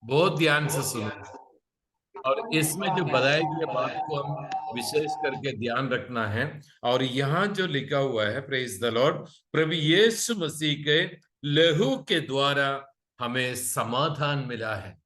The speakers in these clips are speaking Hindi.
बहुत ध्यान से सुनो। और इसमें जो बताई गई बात को हम विशेष करके ध्यान रखना है। और यहाँ जो लिखा हुआ है, प्रेज द लॉर्ड, प्रभु यीशु मसीह के लहू के द्वारा हमें समाधान मिला है,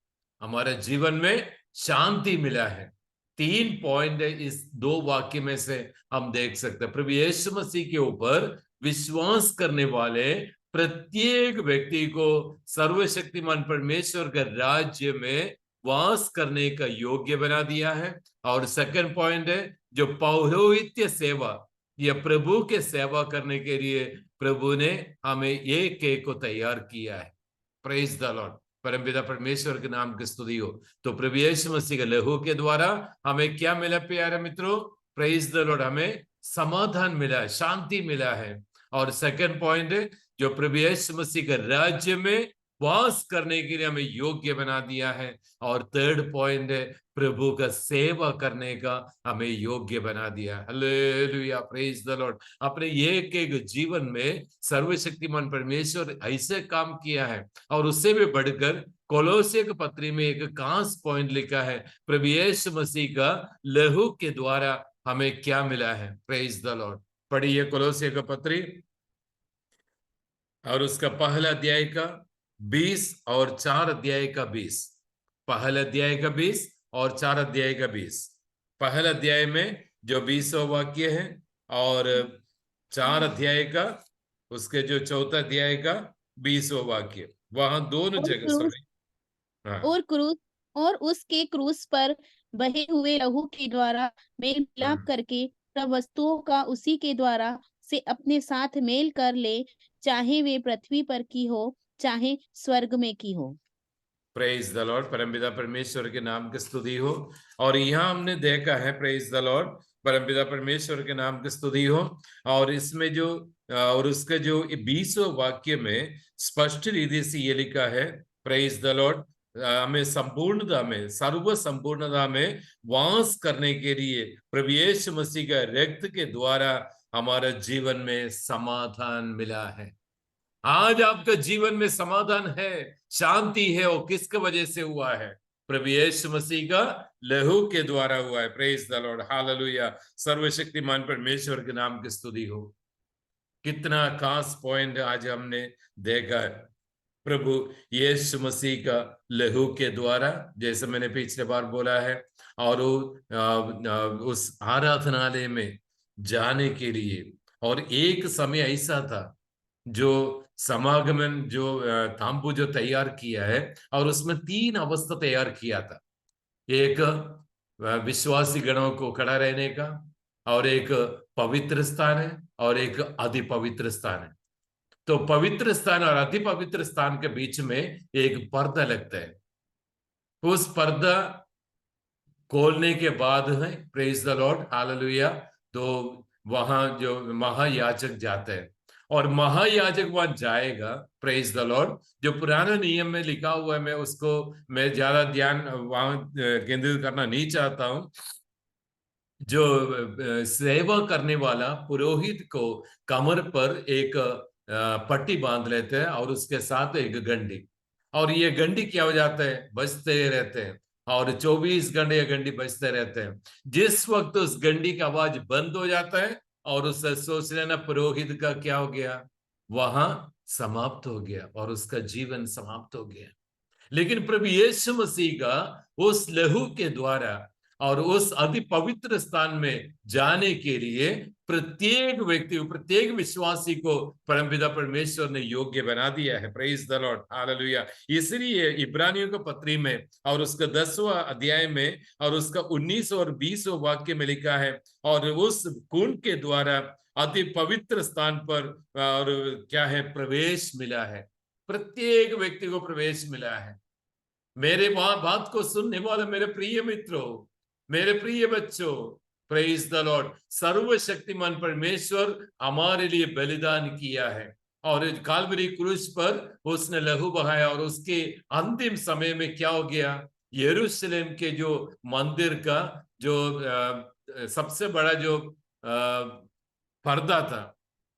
हमारे जीवन में शांति मिला है। 3 पॉइंट है इस 2 वाक्य में से हम देख सकते हैं। प्रभु यीशु मसीह के ऊपर विश्वास करने वाले प्रत्येक व्यक्ति को सर्वशक्तिमान परमेश्वर के राज्य में वास करने का योग्य बना दिया है। और सेकंड पॉइंट है, जो पौरोहित्य सेवा या प्रभु के सेवा करने के लिए प्रभु ने हमें एक एक को तैयार किया है। प्रेज द लॉर्ड, परमपिता परमेश्वर के नाम की स्तुति हो। तो प्रभु यीशु मसीह के लहू के द्वारा हमें क्या मिला प्यारे मित्रों? प्रेज द लॉर्ड, हमें समाधान मिला है, शांति मिला है। और सेकंड पॉइंट है, जो प्रभु यीशु मसीह के राज्य में वास करने के लिए हमें योग्य बना दिया है। और थर्ड पॉइंट है, प्रभु का सेवा करने का हमें योग्य बना दिया है। Hallelujah, praise the Lord. अपने एक एक जीवन में सर्वशक्तिमान परमेश्वर ऐसे काम किया है। और उससे भी बढ़कर कोलोसे की पत्री में एक खास पॉइंट लिखा है, प्रभु यीशु मसीह का लहू के द्वारा हमें क्या मिला है। Praise the Lord. पढ़िए कोलोसे की पत्री और उसका पहला अध्याय का 20 और 4 अध्याय का 20। पहला अध्याय का 20 और 4 अध्याय का 20। पहला अध्याय में जो 20वां वाक्य है और 4 अध्याय का उसके जो चौथा अध्याय का 20वां वाक्य, वहां दोनों और जगह क्रूस सॉरी। हाँ, और क्रूस और उसके क्रूस पर बहे हुए लहू के द्वारा मेल मिलाप करके सब वस्तुओं का उसी के द्वारा से अपने साथ मेल कर ले, चाहे वे पृथ्वी पर की हो, चाहे स्वर्ग में की हो। प्रेज द लॉर्ड, परमपिता परमेश्वर के नाम की स्तुति हो। और यहाँ हमने देखा है, प्रेज द लॉर्ड, परमपिता परमेश्वर के नाम की स्तुति हो। और इसमें जो और उसके जो 20वें वाक्य में स्पष्ट रीति से ये लिखा है, प्रेज द लॉर्ड, हमें संपूर्णता में, सर्व संपूर्णता में वास करने के लिए प्रभु यीशु मसीह का रक्त के द्वारा हमारे जीवन में समाधान मिला है। आज आपका जीवन में समाधान है, शांति है, और किसके वजह से हुआ है? प्रभु यीशु मसीह का लहू के द्वारा हुआ है। प्रेज द लॉर्ड, हालेलुया, सर्वशक्तिमान परमेश्वर के नाम की स्तुति हो। कितना खास पॉइंट आज हमने देखा है, प्रभु यीशु मसीह का लहू के द्वारा, जैसे मैंने पिछले बार बोला है। और उस आराधनालय में जाने के लिए, और एक समय ऐसा था जो समागमन जो तांबू जो तैयार किया है, और उसमें 3 अवस्था तैयार किया था। एक विश्वासी गणों को खड़ा रहने का, और एक पवित्र स्थान है, और एक अति पवित्र स्थान है। तो पवित्र स्थान और अति पवित्र स्थान के बीच में एक पर्दा लगता है। उस पर्दा खोलने के बाद है, प्रेज द लॉर्ड, हालेलुया, तो वहां जो महायाजक जाते हैं, और महायाजक वहां जाएगा, प्रेज द लॉर्ड। जो पुराने नियम में लिखा हुआ है, मैं उसको मैं ज्यादा ध्यान वहां केंद्रित करना नहीं चाहता हूं। जो सेवा करने वाला पुरोहित को कमर पर एक पट्टी बांध लेते हैं, और उसके साथ एक घंटी। और ये घंटी क्या हो जाता है? बजते रहते हैं, और 24 घंटे ये घंटी बजते रहते हैं। जिस वक्त उस घंटी का आवाज बंद हो जाता है, और उससे सोच लेना पुरोहित का क्या हो गया, वहां समाप्त हो गया, और उसका जीवन समाप्त हो गया। लेकिन प्रभु यीशु मसीह का उस लहू के द्वारा और उस अति पवित्र स्थान में जाने के लिए प्रत्येक व्यक्ति, प्रत्येक विश्वासी को परमपिता परमेश्वर ने योग्य बना दिया है। Praise the Lord, hallelujah. इसलिए इब्रानियों के पत्री में और उसका 10वां अध्याय में और उसका 19 और 20वां वाक्य में लिखा है, और उस खून के द्वारा अति पवित्र स्थान पर और क्या है, प्रवेश मिला है। प्रत्येक व्यक्ति को प्रवेश मिला है। मेरे बात को सुनने वाले मेरे प्रिय मित्रों, मेरे प्रिय बच्चों, प्रेज द लॉर्ड, सर्वशक्तिमान परमेश्वर हमारे लिए बलिदान किया है, और काल्वरी क्रूस पर उसने लहू बहाया। और उसके अंतिम समय में क्या हो गया? यरूशलेम के जो मंदिर का जो सबसे बड़ा जो पर्दा था,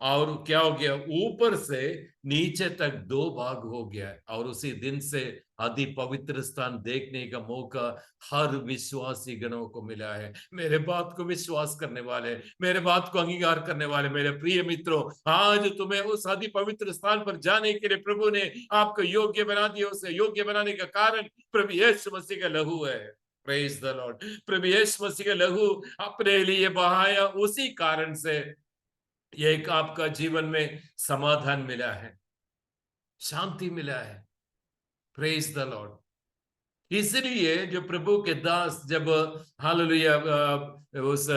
और क्या हो गया, ऊपर से नीचे तक 2 भाग हो गया है। और उसी दिन से अति पवित्र स्थान देखने का मौका हर विश्वासी गणों को मिला है। मेरे बात को विश्वास करने वाले, मेरे बात को अंगीकार करने वाले मेरे प्रिय मित्रों, आज तुम्हें उस अति पवित्र स्थान पर जाने के लिए प्रभु ने आपको योग्य बना दिया। उसे योग्य बनाने का कारण प्रभु यीशु मसीह का लहू है। Praise the Lord. प्रभु यीशु मसीह का लहू अपने लिए बहाया, उसी कारण से ये एक आपका जीवन में समाधान मिला है, शांति मिला है। Praise the Lord. इसलिए जो प्रभु के दास जब हालेलुया उस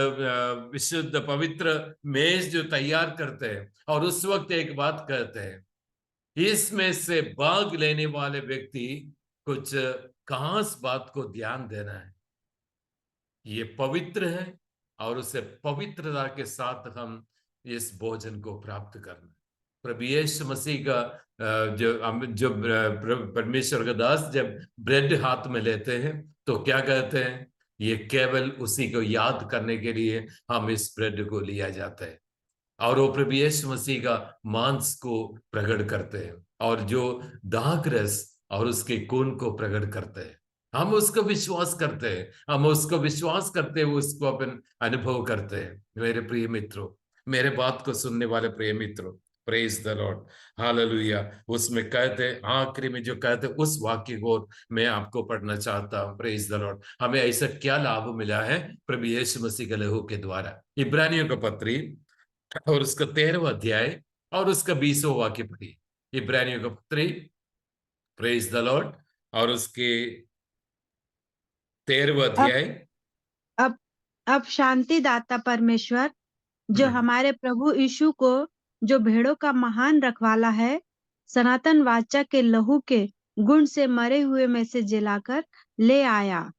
विशुद्ध पवित्र मेज जो तैयार करते हैं और उस वक्त एक बात कहते हैं, इसमें से भाग लेने वाले व्यक्ति कुछ खास बात को ध्यान देना है। ये पवित्र है और उसे पवित्रता के साथ हम इस भोजन को प्राप्त करना। प्रभु यीशु मसीह का जो परमेश्वर का दास जब ब्रेड हाथ में लेते हैं तो क्या कहते हैं, ये केवल उसी को याद करने के लिए हम इस ब्रेड को लिया जाता है। और वो प्रभु यीशु मसीह का मांस को प्रकट करते हैं और जो दाख रस और उसके खून को प्रकट करते हैं। हम उसको विश्वास करते हैं, हम उसको विश्वास करते हैं, उसको अपन अनुभव करते हैं। मेरे प्रिय मित्रों, मेरे बात को सुनने वाले प्रिय मित्रों, प्रेज द लॉर्ड, हालेलुया। उसमें कहते, आखिरी में जो कहते, उस वाक्य को मैं आपको पढ़ना चाहता हूं। Praise the Lord. हमें ऐसा क्या लाभ मिला है प्रभु यीशु मसीह के लहू के द्वारा। इब्रानियों का पत्री और उसका 13वां अध्याय और उसका 20वां वाक्य पढ़िए। इब्रानियों का पत्री, प्रेज द लॉर्ड, और उसके 13वां अब अध्याय। अब अब शांति दाता परमेश्वर जो हमारे प्रभु यीशु को, जो भेड़ों का महान रखवाला है, सनातन वाचा के लहू के गुण से मरे हुए में से जिलाकर ले आया।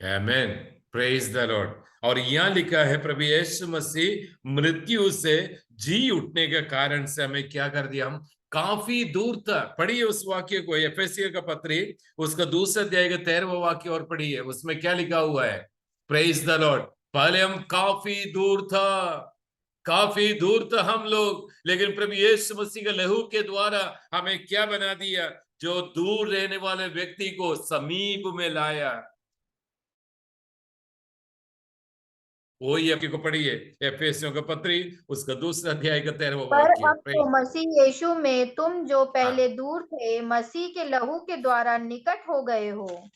आमेन, प्रेज द लॉर्ड। और यहां लिखा है प्रभु यीशु मसीह मृत्यु से जी उठने के कारण से हमें क्या कर दिया, हम काफी दूर तक। पढ़िए उस वाक्य को, एफेसियों का पत्री उसका 2 अध्याय का 13वां वाक्य और पढ़िए, उसमें क्या लिखा हुआ है। Praise the Lord. पहले हम काफी दूर था हम लोग, लेकिन प्रभु यीशु मसीह के लहू के द्वारा हमें क्या बना दिया, जो दूर रहने वाले व्यक्ति को समीप में लाया। वही आपकी को पढ़िए, एफेसियों का पत्री उसका 2 अध्याय का 13वां पर वाक्य। अब तो मसीह यीशु में तुम जो पहले दूर थे, मसीह के लहू के द्वारा निकट हो गए हो।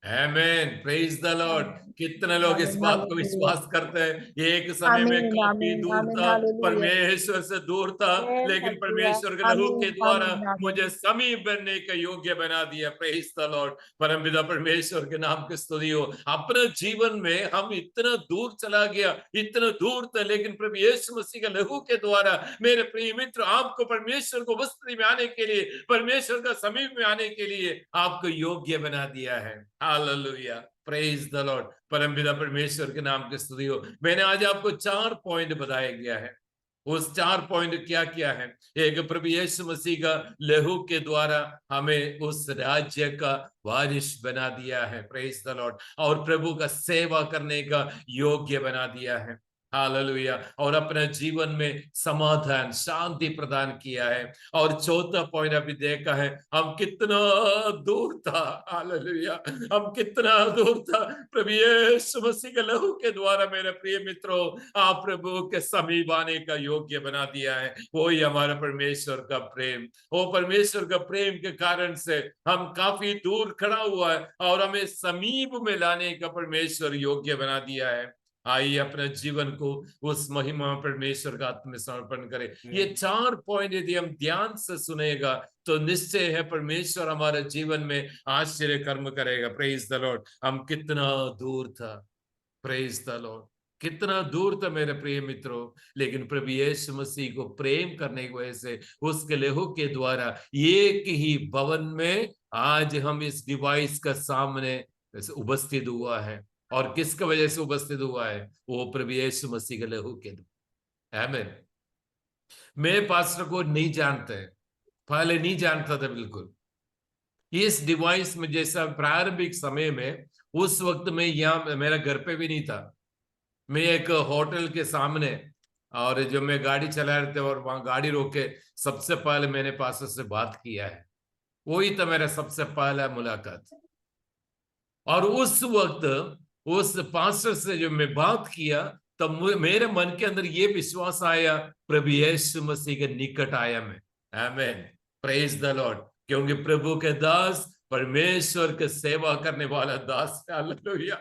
आमेन, प्रेज द लॉर्ड। कितने लोग इस बात को विश्वास करते हैं। एक समय में आमीन, काफी आमीन, दूर आमीन, था, हालेलुया। परमेश्वर से दूर था, लेकिन परमेश्वर के लहू के आमीन, द्वारा आमीन, आमीन। मुझे समीप बनने का योग्य बना दिया। Praise the Lord. परमपिता परमेश्वर के नाम की स्तुति हो। अपने जीवन में हम इतना दूर चला गया, इतना दूर था, लेकिन प्रभु यीशु मसीह के लहू के द्वारा मेरे प्रिय मित्र, आपको परमेश्वर को वस्त्र में आने के लिए, परमेश्वर का समीप में आने के लिए आपको योग्य बना दिया है। Hallelujah, praise the Lord. परमपिता परमेश्वर के नाम की स्तुति हो। मैंने आज आपको 4 पॉइंट बताया गया है। उस 4 पॉइंट क्या क्या है। एक, प्रभु यीशु मसीह का लहू के द्वारा हमें उस राज्य का वारिस बना दिया है। Praise the Lord. और प्रभु का सेवा करने का योग्य बना दिया है। हालेलुया। और अपने जीवन में समाधान, शांति प्रदान किया है। और चौथा पॉइंट अभी देखा है, हम कितना दूर था। हालेलुया, हम कितना दूर था। प्रभु यीशु मसीह के लहू के द्वारा मेरे प्रिय मित्रों, आप प्रभु के समीप आने का योग्य बना दिया है। वही हमारा परमेश्वर का प्रेम, वो परमेश्वर का प्रेम के कारण से हम काफी दूर खड़ा हुआ है और हमें समीप में लाने का परमेश्वर योग्य बना दिया है। आइए अपने जीवन को उस महिमा परमेश्वर का आत्मसमर्पण करें। ये 4 पॉइंट यदि हम ध्यान से सुनेगा तो निश्चय है परमेश्वर हमारे जीवन में आश्चर्य कर्म करेगा। Praise the Lord. हम कितना दूर था, प्रेज द लॉर्ड, कितना दूर था मेरे प्रिय मित्रों, लेकिन प्रभु यीशु मसीह को प्रेम करने की वजह से उसके लहू के द्वारा एक ही भवन में आज हम इस डिवाइस का सामने उपस्थित हुआ है। और किसकी वजह से उपस्थित हुआ है, वो प्रभु यीशु मसीह के लहू के द्वारा। आमीन। मैं पास्टर को नहीं जानते, पहले नहीं जानता था बिल्कुल। इस डिवाइस में जैसा प्रारंभिक समय में, उस वक्त में यहाँ मेरा घर पे भी नहीं था। मैं एक होटल के सामने और जो मैं गाड़ी चला रहे थे और वहां गाड़ी रोके सबसे पहले मैंने पास्टर से बात किया है, वही तो मेरा सबसे पहला मुलाकात। और उस वक्त उस पास्टर से जो मैं बात किया तब मेरे मन के अंदर ये विश्वास आया, प्रभु यीशु मसीह के निकट आया मैं। आमीन, प्रेज द लॉर्ड। क्योंकि प्रभु के दास परमेश्वर के सेवा करने वाला दास है। Hallelujah,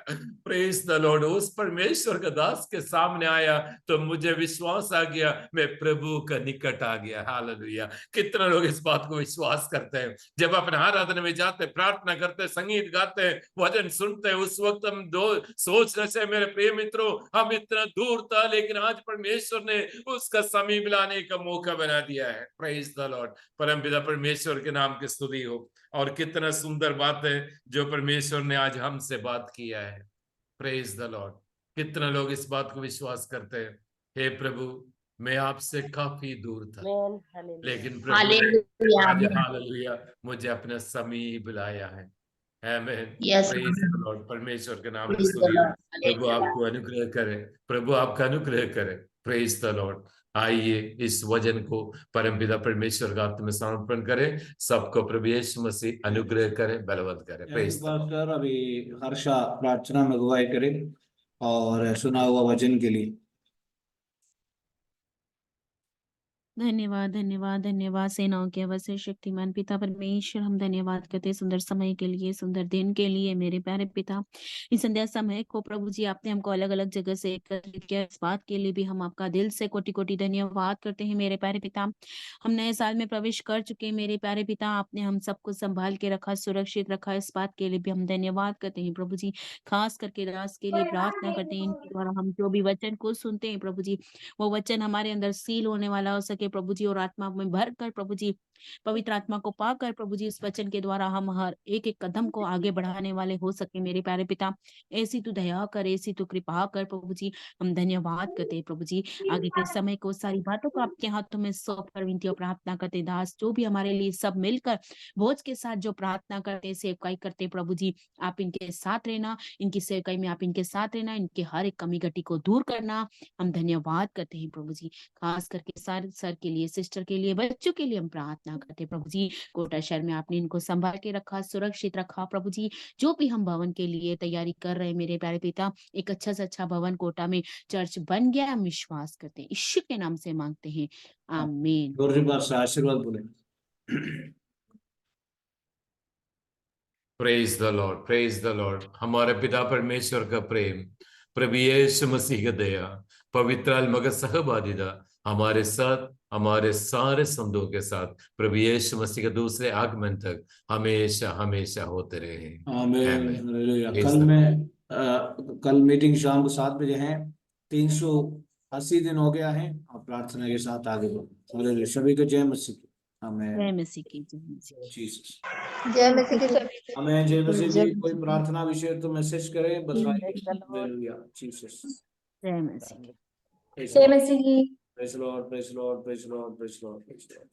praise the Lord. उस परमेश्वर के दास के सामने आया तो मुझे विश्वास आ गया, मैं प्रभु का निकट आ गया। हालेलुया। कितने लोग इस बात को विश्वास करते हैं? जब अपने आराधना में जाते, प्रार्थना करते, संगीत गाते, वचन सुनते हैं, उस वक्त हम दो सोचने से मेरे प्रिय मित्रों, हम इतना दूर था, लेकिन आज परमेश्वर ने उसका समीप लाने का मौका बना दिया है। Praise the Lord. परमपिता परमेश्वर के नाम की स्तुति हो। और कितना सुंदर बात है जो परमेश्वर ने आज हमसे बात किया है। Praise the Lord. कितना लोग इस बात को विश्वास करते हैं, हे प्रभु मैं आपसे काफी दूर था, लेकिन प्रभु ने आज हालेलुया मुझे अपने समीप लाया है। आमीन, प्रेज द लॉर्ड। परमेश्वर के नाम की स्तुति हो। प्रभु आपको अनुग्रह करे, प्रभु आपका अनुग्रह करे। Praise the Lord. आइए इस वचन को परमपिता परमेश्वर का हाथ में समर्पण करें। सबको प्रभु यीशु मसीह अनुग्रह करे, बलवंत करे। Praise the Lord. पास्टर अभी हर्षा प्रार्थना में अगुवाई करे और सुना हुआ वचन के लिए। धन्यवाद धन्यवाद धन्यवाद। सेनाओं के अवश्य शक्तिमान पिता परमेश्वर, हम धन्यवाद करते हैं सुंदर समय के लिए, सुंदर दिन के लिए। मेरे प्यारे पिता, इस संध्या समय को प्रभु जी आपने हमको अलग अलग जगह से एकत्रित किया, इस बात के लिए भी हम आपका दिल से कोटि कोटि धन्यवाद करते हैं। मेरे प्यारे पिता, हम नए साल में प्रवेश कर चुके हैं। मेरे प्यारे पिता, आपने हम सबको संभाल के रखा, सुरक्षित रखा, इस बात के लिए भी हम धन्यवाद करते हैं प्रभु जी। खास करके दास के लिए प्रार्थना करते हैं, इनके द्वारा हम जो भी वचन को सुनते हैं प्रभु जी, वो वचन हमारे अंदर सील होने वाला हो सके प्रभु जी, और आत्मा में भर कर प्रभु जी, पवित्र आत्मा को पाकर प्रभु जी, इस वचन के द्वारा हम हर एक एक कदम को आगे बढ़ाने वाले हो सके। मेरे प्यारे पिता, ऐसी तू दया कर, ऐसी तू कृपा कर प्रभु जी। हम धन्यवाद करते हैं प्रभु जी। आगे के समय को, सारी बातों को आपके हाथों में सौंप कर विनती और प्रार्थना करते। दास जो भी हमारे लिए सब मिलकर भोज के साथ जो प्रार्थना करते, सेवकाई करते प्रभु जी, आप इनके साथ रहना, इनकी सेवकाई में आप इनके साथ रहना, इनके हर एक कमी घटी को दूर करना। हम धन्यवाद करते हैं प्रभु जी। खास करके सर के लिए, सिस्टर के लिए, बच्चों के लिए हम प्रार्थना करते हैं प्रभु जी। कोटा शहर में आपने इनको संभाल के रखा, सुरक्षित रखा प्रभु जी। जो भी हम भवन के लिए तैयारी कर रहे हैं मेरे प्यारे पिता, एक अच्छा से अच्छा भवन कोटा में चर्च बन गया, हम विश्वास करते हैं, यीशु के नाम से मांगते हैं, आमीन। आशीर्वाद बोले। Praise the Lord, praise the Lord. हमारे पिता परमेश्वर का प्रेम, प्रभु यीशु मसीह की दया, पवित्र आत्मा का सहभागिता हमारे साथ, हमारे सारे संतों के साथ प्रभु यीशु मसीह के दूसरे आगमन तक हमेशा हमेशा होते रहे। आमीन। Praise कल the में कल मीटिंग शाम को 7 बजे है। 380 दिन हो गया है। आप प्रार्थना के साथ आगे बढ़ो। सभी को जय मसीह की। आमीन। जय मसीह की, जय मसीह की। जीसस। जय मसीह की सभी। हमें जय मसीह जय की। कोई मसीह की। प्रार्थना विषय तो मैसेज करें, बताइए। Praise the Lord। Hallelujah, Jesus. जय मसीह की। जय मसीह की। Praise Lord, praise Lord, praise Lord, praise Lord, praise Lord.